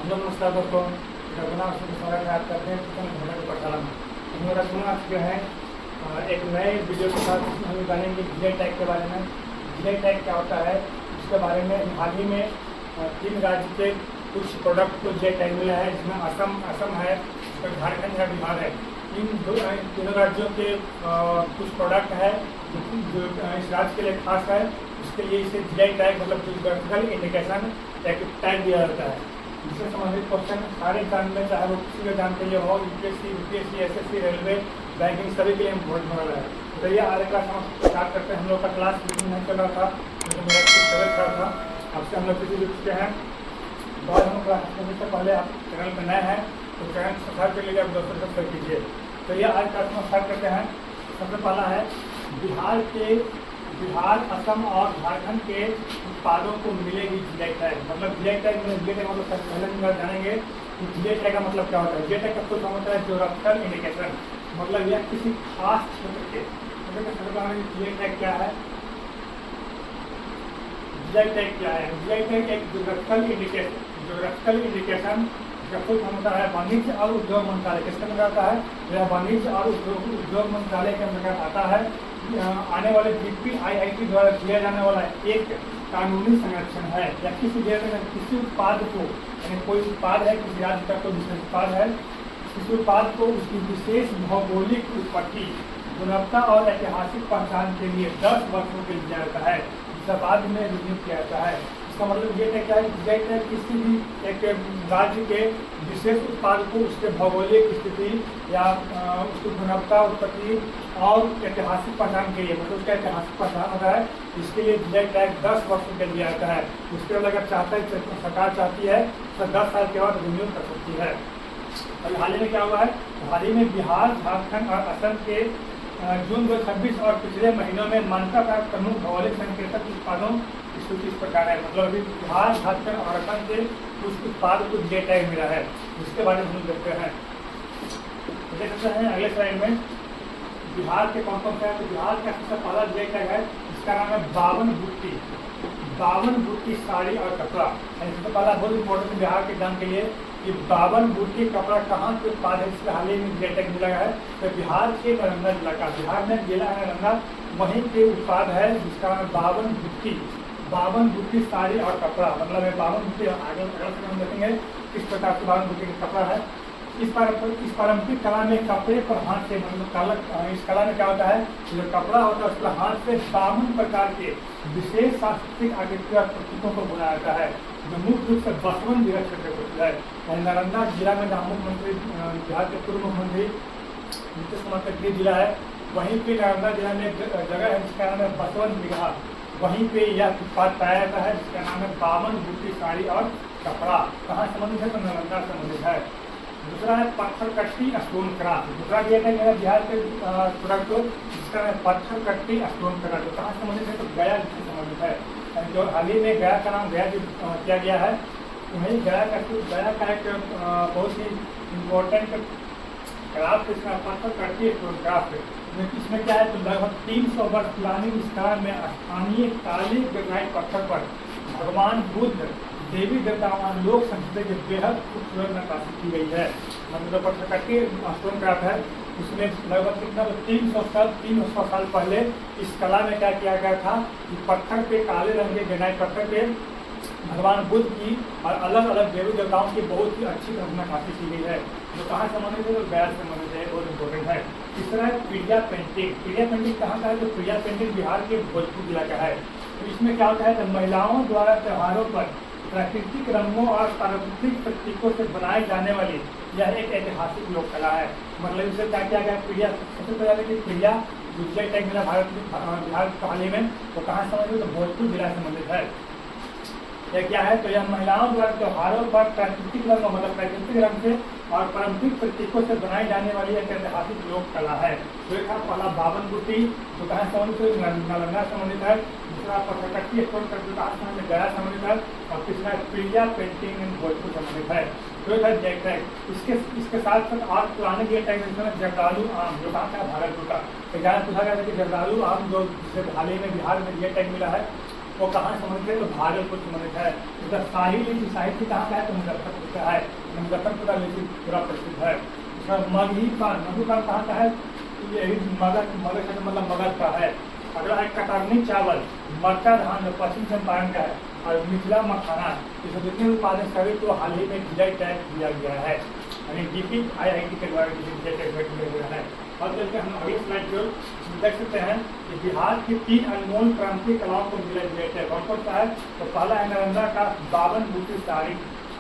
Hello नमस्कार दोस्तों, रघुनाथ से स्वागत है आपका अपने भोला के पाठशाला में। हम लोग सुना आ चुके हैं एक नए वीडियो के साथ। इसमें हम जानेंगे जीआई टैग के बारे में। जीआई टैग क्या होता है उसके बारे में। हाल ही में 3 राज्य के कुछ प्रोडक्ट को जीआई टैग मिला है, जिसमें असम है, झारखंड है, बिहार है। तीनों राज्यों के कुछ प्रोडक्ट है जो इस राज्य के लिए खास है। उसके लिए इसे जीआई टैग मतलब ज्योग्राफिकल इंडिकेशन टैग दिया जाता है। इससे संबंधित क्वेश्चन सारे एग्जाम में, चाहे वो किसी भी एग्जाम के लिए हो, यूपीएससी, एसएससी, रेलवे, बैंकिंग, सभी के लिए इम्पोर्टेंट हो रहा है। तो ये आज क्लास हम स्टार्ट करते हैं। हम लोग का क्लास मीटिंग नहीं चल रहा था क्योंकि मेरा कुछ तबियत खराब था। आपसे हम लोग किसी जुड़ चुके हैं। तो आज हम क्लास करने से पहले आप चैनल पर नए हैं तो चैनल सब्सक्राइब कर लीजिए, आप दोस्तों को शेयर कीजिए। तो ये आज क्लास हम स्टार्ट करते हैं। सबसे पहला है बिहार, असम और झारखंड के उत्पादों को मिलेगी जीआई टैग। मतलब जीआई टैग मतलब पहले हम जानेंगे कि जीआई टैग का मतलब क्या होता है। जीआई टैग का कुछ होता है ज्योग्राफिकल इंडिकेशन, मतलब यह किसी खास क्षेत्र के जीआई टैग क्या है। जीआई टैग क्या है? जीआई टैग एक ज्योग्राफिकल इंडिकेशन का कुछ होता है वाणिज्य और उद्योग मंत्रालय। किसके अंदर आता है? यह वाणिज्य और उद्योग मंत्रालय के अंतर्गत आता है। आने वाले जीपीआईआईटी द्वारा दिया जाने वाला एक कानूनी संरक्षण है। या किसी उत्पाद को, यानी कोई उत्पाद है, किसी राज्य का कोई विशेष उत्पाद है, किसी उत्पाद को उसकी विशेष भौगोलिक उत्पत्ति, गुणवत्ता और ऐतिहासिक पहचान के लिए 10 वर्षों के लिए दिया जाता है, जिसका बाद में रिन्यू किया जाता है। इसका मतलब ये है क्या है, जीआई टैग किसी भी एक राज्य के विशेष उत्पाद को उसके भौगोलिक स्थिति या उसकी गुणवत्ता, उत्पत्ति और ऐतिहासिक पहचान के लिए, मतलब उसका ऐतिहासिक पहचान होता है, इसके लिए जीआई टैग 10 वर्षों के लिए आता है। उसके बाद अगर सरकार चाहती है तो 10 साल के बाद रिन्यू कर सकती है। और हाल ही में क्या हुआ है? हाल ही में बिहार, झारखंड और असम के जून 2026 और पिछले महीनों में मान्यता प्राप्त प्रमुख भौगोलिक संकेतक उत्पादों की सूची इस प्रकार है। मतलब अभी बिहार, झारखंड और असम के कुछ उत्पाद को जीआई टैग मिला है, जिसके बारे में हम देखते हैं। देख सकते हैं अगले स्लाइड में बिहार के कौन कौन से है। तो बिहार का सबसे पहला जीआई टैग है, जिसका नाम है बावन बूटी साड़ी और कपड़ा। सबसे पहला बहुत इंपॉर्टेंट बिहार के एग्जाम के लिए कि बावन बूटी कपड़ा कहाँ के उत्पाद है, जिसका हाल ही में जीआई टैग मिला है। तो बिहार के नालंदा जिला का, बिहार में जिला है नालंदा, वहीं के उत्पाद है जिसका नाम है बावन बूटी साड़ी और कपड़ा। मतलब है बावन बूटी, आगे हम देखेंगे किस प्रकार से बावन बूटी का कपड़ा है। इस पारंपरिक कला में कपड़े पर हाथ से, मतलब इस कला में क्या होता है, जो कपड़ा होता है उसका हाथ से 52 प्रकार के विशेष सांस्कृतिक आकृतियों और प्रतीकों को बनाया जाता है, जो मुख्य रूप से बसवन जिला क्षेत्र को होता है। नालंदा जिला में जहाँ मुख्यमंत्री, बिहार के पूर्व मुख्यमंत्री नीतीश कुमार का गृह जिला है, वहीं पे नालंदा जिला में एक जगह है जिसका नाम है बसवन बिगहा। वहीं पे यह उत्पाद पाया जाता है जिसका नाम है बावन बूटी साड़ी और कपड़ा। कहाँ संबंधित है? तो नालंदा संबंधित है। दूसरा है पत्थर कट्टी स्टोन क्राफ्ट। दूसरा दिया है मेरा बिहार के प्रोडक्ट को, जिसका है पत्थर कट्टी स्टोन क्राफ्ट। तो कहाँ संबंधित है? तो गया जिससे संबंधित है। जो हाल ही में गया का नाम गया जो किया गया है, वही गया का एक बहुत ही इम्पोर्टेंट क्राफ्ट इसका पत्थर कट्टी स्टोन क्राफ्ट। इसमें क्या है? तो लगभग 300 वर्ष पुरानी इस कला में स्थानीय काली ग्रेनाइट पत्थर पर भगवान बुद्ध, देवी देवताओं, लोक संस्कृति के बेहद खूबसूरत नक्काशी की गई है। मतलब पत्थर कट्टी स्टोन क्राफ्ट है, उसमें लगभग कितना 300 साल पहले इस कला में क्या किया गया था कि पत्थर पे, काले रंग के ग्रेनाइट पत्थर पे भगवान बुद्ध की और अलग अलग देवी देवताओं की बहुत ही अच्छी तरह नक्काशी की गई है। जो कहाँ संबंधित है? तो गया से संबंधित है, बहुत इंपॉर्टेंट है। तीसरा है प्रिया पेंटिंग कहाँ का है? तो प्रिया पेंटिंग बिहार के भोजपुर जिला का है। तो इसमें क्या होता है? तो महिलाओं द्वारा त्योहारों पर प्राकृतिक रंगों और पारंपरिक प्रतीकों से बनाई जाने वाली यह एक ऐतिहासिक लोक कला है। मतलब इसे क्या किया गया? प्रिया, सबसे पहले कि प्रिया जीआई टैग मिला बिहार हाल ही में, तो कहाँ संबंधित? तो भोजपुर जिला संबंधित है। यह क्या है? तो यह महिलाओं द्वारा त्योहारों पर प्राकृतिक रंग, मतलब प्राकृतिक रंग से और पारंपरिक प्रतीकों से बनाई जाने वाली एक ऐतिहासिक लोक कला है। तो एक पहला बावन बूटी, जो कहाँ संबंधित है? नालंदा संबंधित है। दूसरा पत्थर कट्टी स्टोन क्राफ्ट, कहाँ संबंधित? गया संबंधित है। और तीसरा प्रिया पेंटिंग इन भोजपुर संबंधित है। तो एक है जीआई टैग। इसके साथ साथ और पुराने जीआई टैग में जर्दालू आम, जो कहाँ का? भागलपुर का। तो यहाँ पूछा गया था कि जर्दालू आम जो जिसे हाल ही में बिहार में जीआई टैग मिला है, वो कहाँ संबंधित है, तो भागलपुर संबंधित है। उसका शाही लिपि साहित्य कहाँ का है, तो मुजफ्फरपुर का है। मुजफ्फरपुर का लिपि पूरा प्रसिद्ध है। उसका मगहीपान, मधुपान कहाँ का है, यही मगध, मगध मतलब मगध का है। अगला है कतरनी चावल, मक्का धान जो पश्चिम चंपारण का है, और मिथिला मखाना, इसमें जितने उत्पादन सभी को हाल ही में जीआई टैग दिया गया है, यानी DPIIT के द्वारा जीआई टैग दिया गया है। और चलते हम अगले स्लाइड जो देख सकते हैं कि बिहार की 3 अनमोल प्रांतीय कलाओं को मिला जीआई टैग। कौन कौन सा है, तो पहला है नालंदा का 52 बूटी साड़ी,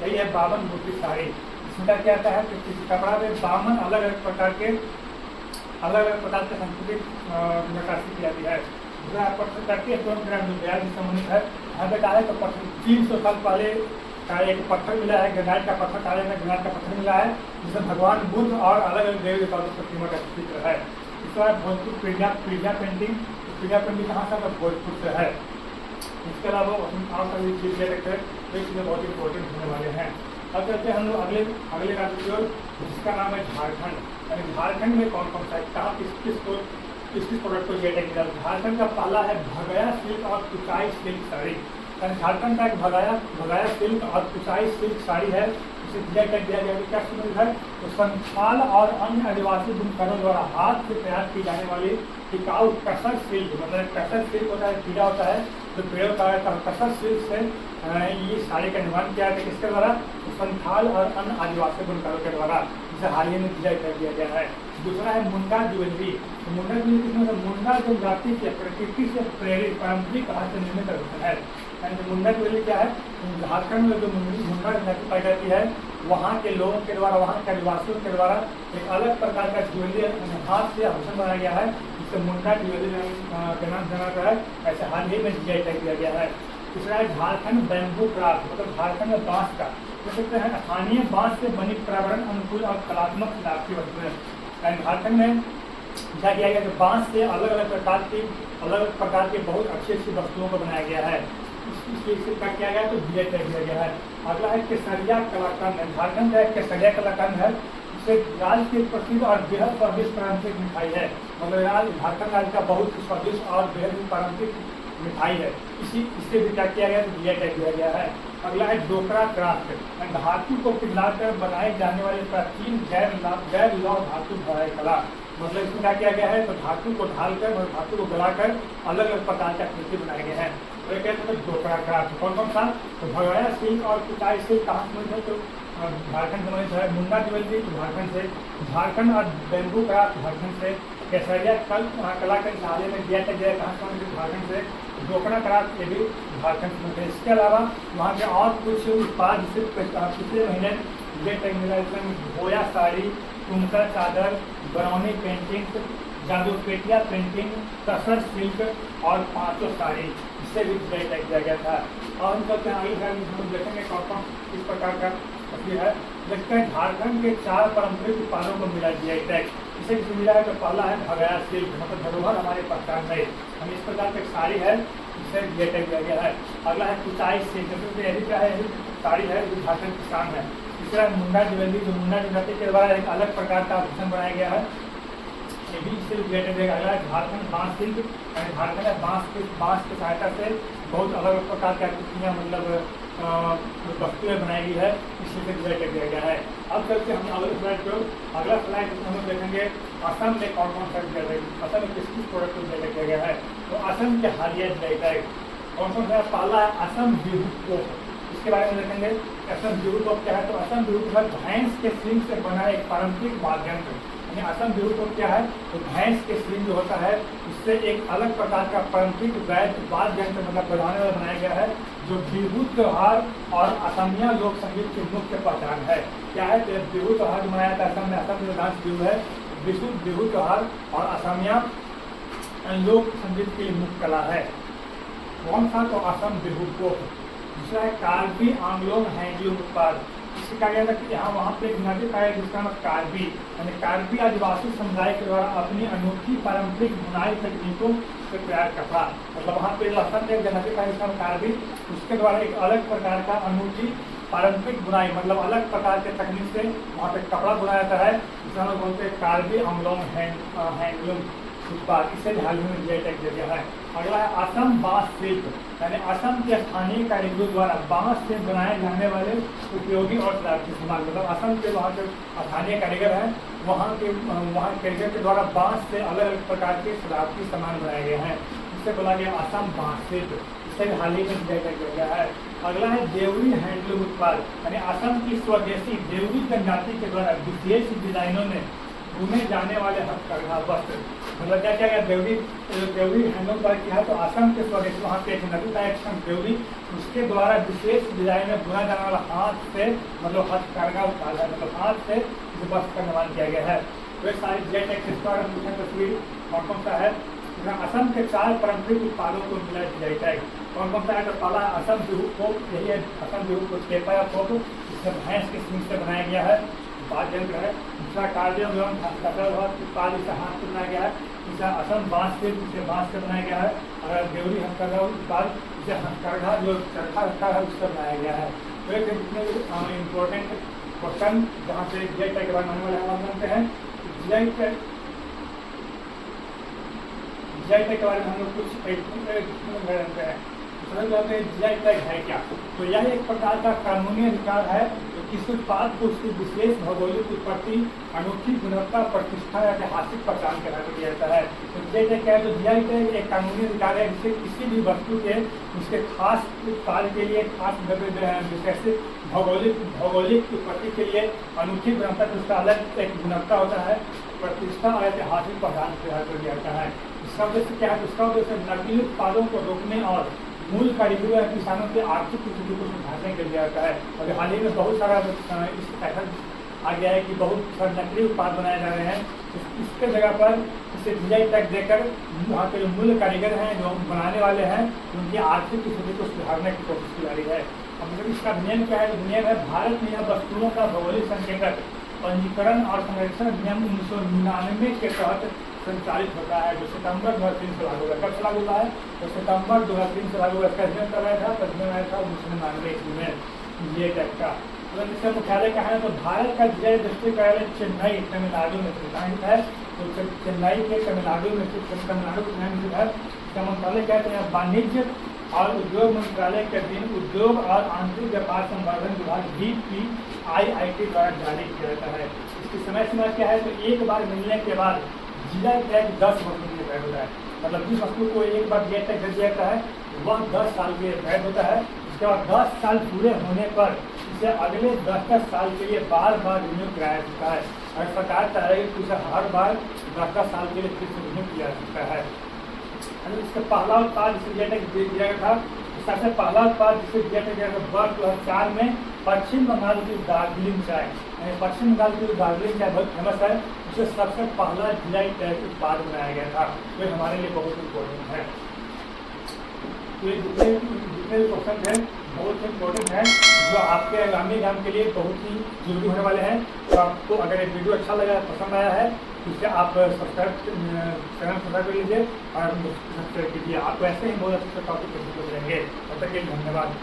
यही है 52 बूटी साड़ी। इसमें क्या आता है, तो कपड़ा में 52 अलग अलग प्रकार के संस्कृति नक्काशी की जाती है। दूसरा तटीय ग्राम जो बिहार से संबंधित है, यहाँ पे कहा है तो 300 साल पहले का एक पत्थर मिला है, ग्रेनाइट का पत्थर, काले में ग्रेनाइट का पत्थर मिला है, जिसमें भगवान बुद्ध और अलग अलग देवी देवताओं की प्रतिमा का चित्र है। इसके बाद भोजपुर पीढ़िया पेंटिंग, पीढ़िया पेंटिंग कहाँ से, भोजपुर से है। इसके अलावा और सभी चीज़ ले सकते हैं, तो इसमें बहुत इंपॉर्टेंट होने वाले हैं। अब चलते हैं हम लोग अगले राज्य की ओर, जिसका नाम है झारखंड। यानी झारखंड में कौन कौन सा है, कहाँ किस प्रोडक्ट को जीआई टैग मिला। झारखंड का पहला है भगया सिल्क और कुचाई सिल्क साड़ी। झारखंड का एक भगाया सिल्क और कुचाई सिल्क साड़ी है, इसे जीआई टैग दिया गया। क्या संबंध है, तो संथाल और अन्य आदिवासी बुनकरों द्वारा हाथ से तैयार की जाने वाली टिकाऊ कसर सिल्क, मतलब कसर सिल्क होता है, कीड़ा होता है जो पेड़ होता है, कसर सिल्क से ये साड़ी का निर्माण किया है। किसके द्वारा, तो संथाल और अन्य आदिवासी बुनकरों के द्वारा, जिसे हाल ही में जीआई टैग दिया गया है। दूसरा है मुंडा ज्वेलरी। तो मुंडा ज्वेलरी किसमें, मुंडा जो जाति के प्रकृति से प्रेरित पारंपरिक हाथ से निर्मित आभूषण है। यानी मुंडा ज्वेलरी क्या है, झारखंड में जो मुंडा जाति पाई जाती है, वहाँ के लोगों के द्वारा, वहाँ के आदिवासियों के द्वारा एक अलग प्रकार का ज्वेलरी हाथ से आभूषण बनाया गया है, जिसे मुंडा ज्वेलरी के नाम जाना जाता है। ऐसे हाल ही में जीआई टैग दिया गया है। तीसरा है झारखंड बैम्बू क्राफ्ट, मतलब झारखंड में बांस का, देख सकते हैं स्थानीय बांस से बनी पर्यावरण अनुकूल और कलात्मक सजावटी वस्तुएं। झारखंड में क्या किया गया, तो बांस से अलग अलग प्रकार की बहुत अच्छी वस्तुओं को बनाया गया है। इसलिए क्या किया गया, तो जीआई टैग दिया गया है। अगला है केसरिया कलाकंद। झारखंड का एक केसरिया कलाकंद है, जिसे राज्य की प्रसिद्ध और बेहद स्वादिष्ट पारंपरिक मिठाई है। मतलब झारखंड राज्य का बहुत स्वादिष्ट और बेहद पारंपरिक मिठाई है। इससे भी क्या किया गया, तो जीआई टैग दिया गया है। अगला है डोकरा क्राफ्ट। धातु को पिघलाकर बनाए जाने वाले प्राचीन गैर लौह धातु भराई कला। मतलब इसमें क्या किया गया है, तो धातु को ढालकर और धातु को गलाकर अलग अलग प्रकार की आकृति बनाए गए हैं। तो क्या कहते हैं डोकरा क्राफ्ट। कौन कौन सा, तो भगया सिल्क और कुचाई सिल्क कहाँ संबंधित है, तो झारखंड संबंधित है। मुंडा ज्वेलरी तो झारखंड से, झारखंड और बैम्बू क्राफ्ट झारखंड से। केसरिया कला के हाल में जीआई टैग दिया, कहाँ संबंधित, झारखंड से। डोकरा क्राफ्ट ये भी झारखंड में। इसके अलावा वहाँ के और कुछ उत्पाद जिसे पिछले महीने जीआई टैग मिला, इसमें भोया साड़ी, कुमका चादर, बरौनी पेंटिंग, जादूपेटिया पेंटिंग, कसर सिल्क और 500 साड़ी, इससे भी जीआई टैग दिया गया था। और हम चलते हैं आगे हम देखेंगे कौन कौन किस प्रकार का तस्वीर है। देखते हैं झारखंड के 4 पारंपरिक उत्पादों को मिला जीआई टैग। इसे किसे मिला है, तो पहला है भगया सिल्क, मतलब धरोहर हमारे पहचान है। हम इस प्रकार की साड़ी है, इसे जीआई टैग दिया गया है। अगला है कुचाई सिल्क, जैसे यही क्या है, साड़ी है जो झारखंड की शान है। तीसरा मुंडा ज्वेलरी, जो मुंडा ज्वेलरी के द्वारा एक अलग प्रकार का आभूषण बनाया गया है, ये भी इससे रिलेटेड है। अगला है झारखंड बांस सिल्क। झारखंड में बांस की सहायता से बहुत अलग अलग प्रकार की आकृतियाँ, मतलब वस्तुएं बनाई गई है, इससे जीआई टैग दिया गया है। अब चलते हम अगला स्लाइड हम लोग देखेंगे असम में कौन कौन सा जीआई टैग, असम में किस किस प्रोडक्ट को जीआई टैग दिया गया है। तो असम के हालिया जीआई टैग कौन कौन सा, पहला है असम बिहू कोप। इसके बारे में देखेंगे असम बिहू कोप क्या है, तो असम बिहू कोप भैंस के सींग से बना एक पारंपरिक वाद्य यंत्र। असम बिहू कोप क्या है, तो भैंस के सींग जो होता है उससे एक अलग प्रकार का पारंपरिक वाद्य यंत्र, मतलब बजाने वाला बनाया गया है, जो बिहू त्योहार और असमिया लोक संगीत की मुख्य पहचान है। क्या है, तो बिहू त्योहार जो मनाया जाता है असम में, असम में डांस बिहू है, बिहू त्योहार और असमिया लोक संगीत की मुख्य कला है। कौन सा, तो असम बिहू कोप। दूसरा है कार्बी आंगलोंग हैंडलूम उत्पाद। इससे कहा गया था कि यहाँ वहाँ पे एक नदी पाया जिसका नाम कार्बी, यानी कार्बी आदिवासी समुदाय के द्वारा अपनी अनोखी पारंपरिक बुनाई तकनीकों से तैयार कपड़ा, मतलब वहाँ पे असम में एक नदी पाया जिसका नाम कार्बी, उसके द्वारा एक अलग प्रकार का अनोखी पारंपरिक बुनाई, मतलब अलग प्रकार के तकनीक से वहाँ पे कपड़ा बुनाया जाता है, जिसे हम लोग बोलते हैं कार्बी आंगलोंग हैंडलूम। उत्पाद, इसे हाल ही में जीआई टैग दिया गया है। अगला है असम बांस शिल्प, यानी असम के स्थानीय कारीगरों द्वारा बांस से बनाए जाने वाले उपयोगी और सजावटी सामान, मतलब असम के वहाँ के स्थानीय कारीगर हैं, वहाँ कारीगर के द्वारा बांस से अलग अलग प्रकार के सजावटी सामान बनाए गए हैं, जिससे बोला गया असम बांस शिल्प, इसे हाल ही में जीआई टैग दिया गया है। अगला है देवरी हैंडलूम उत्पाद, यानी असम की स्वदेशी देवरी जनजाति के द्वारा विशेष डिजाइनों में बुने जाने वाले हथकरघा वस्त्र, मतलब क्या क्या देवरी हैंडलूम पर किया है, तो असम के स्वदेशी वहाँ पे एक नदी का एक संघ देवरी, उसके द्वारा विशेष डिजाइन में बुना जाने वाला हाथ से, मतलब हथकरघा उत्पाद है, मतलब हाथ से इस वस्त्र का निर्माण किया गया है। तो ये सारी जीआई टैग किस पर तस्वीर कौन सा है, असम के 4 पारंपरिक उत्पादों को मिला जीआई टैग। कौन सा है, तो पहला असम बिहू फोक, यही है असम बिहू को चेपा या फोक, जिसमें भैंस के सींग से बनाया गया है, वाद्य यंत्र है। दूसरा कार्डियम एवं उत्पाद, इसे हाथ से बनाया गया है। तीसरा असम बांस से, जिसे बांस से बनाया गया है। अगर देवरी हथकरघा उत्पाद, जिसे हथकरघा जो चरखा रखा है उससे बनाया गया है। तो एक जितने भी इम्पोर्टेंट क्वेश्चन जहाँ से जीआई टैग के बारे में आने वाले हम जानते हैं। जीआई टैग के बारे में हम लोग कुछ जानते हैं। जीआई टैग है क्या, तो यह एक प्रकार का कानूनी अधिकार है जो किसी उत्पाद को उसकी विशेष भौगोलिक उत्पत्ति, अनोखी गुणवत्ता, प्रतिष्ठा या ऐतिहासिक पहचान के आधार पर दिया जाता है। तो जीआई टैग क्या है, तो जीआई टैग एक कानूनी अधिकार है जिससे किसी भी वस्तु के उसके खास उत्पाद के लिए, खास विशेष भौगोलिक उत्पत्ति के लिए, अनोखी गुणवत्ता, उसका अलग एक गुणवत्ता होता है, प्रतिष्ठा और ऐतिहासिक पहचान के आधार पर दिया जाता है। इसका उद्देश्य क्या है, उसका उद्देश्य नकली उत्पादों को रोकने और मूल कारीगरों या किसानों की आर्थिक स्थिति को सुधारने के लिए आता है। और हाल ही में बहुत सारा इस पैटर्न आ गया है कि बहुत सारे नकली उत्पाद बनाए जा रहे हैं, इसके जगह पर इसे जीआई टैग देकर वहाँ के जो मूल कारीगर हैं, जो बनाने वाले हैं, उनकी आर्थिक स्थिति को सुधारने की कोशिश की जा रही है। अब मतलब इसका नियम क्या है, तो नियम है भारत में यह वस्तुओं का भौगोलिक संकेतक पंजीकरण और संरक्षण नियम 1999 के तहत संचालित होता है, जो सितंबर 2003 से लागू हुआ। कब से लागू हुआ है, तो सितंबर 2003 से लागू हुआ। इसका नियम कब आया था, तस्वीर आया था 1999 ईस्वी में जीआई टैग का। मतलब इसका मुख्यालय कहाँ है, तो भारत का जीआई डिस्ट्रिक्ट कार्यालय चेन्नई तमिलनाडु में स्थित है। तो चेन्नई के तमिलनाडु में स्थित है। इसका मंत्रालय क्या है, वाणिज्य और उद्योग मंत्रालय के अधीन उद्योग और आंतरिक व्यापार संवर्धन विभाग DPIIT द्वारा जारी किया जाता है। इसकी समय सीमा क्या है, तो एक बार मिलने के बाद जीआई टैग 10 वर्ष के लिए वैध होता है। मतलब जिस वस्तु को एक बार जीआई टैग दे दिया जाता है वह 10 साल के लिए वैध होता है। उसके बाद 10 साल पूरे होने पर इसे अगले 10 साल के लिए बार बार रिन्यू कराया जा सकता है। और सरकार चाहेगी कि इसे हर बार 10 साल के लिए फिर से रिन्यू किया जा सकता है। इसका पहला उत्पाद जिसे जीआई टैग दिया गया था, सबसे पहला उत्पाद जिसे जीआई टैग दिया गया वर्ष 2004 में पश्चिम बंगाल की दार्जिलिंग चाय, पश्चिम बंगाल की दार्जिलिंग चाय बहुत फेमस है, उसे सबसे पहला जीआई टैग उत्पाद बनाया गया था। तो हमारे लिए बहुत इम्पोर्टेंट है। तो ये जितने क्वेश्चन हैं बहुत इम्पोर्टेंट है, जो आपके आगामी एग्जाम के लिए बहुत ही जरूरी होने वाले हैं। तो आपको अगर ये वीडियो अच्छा लगा, पसंद आया है, तो इसे आप चैनल सब्सक्राइब कर लीजिए और सब्सक्राइब कीजिए। आपको ऐसे ही बहुत अच्छे टॉपिक देखने को मिलेंगे। तब तक के लिए धन्यवाद।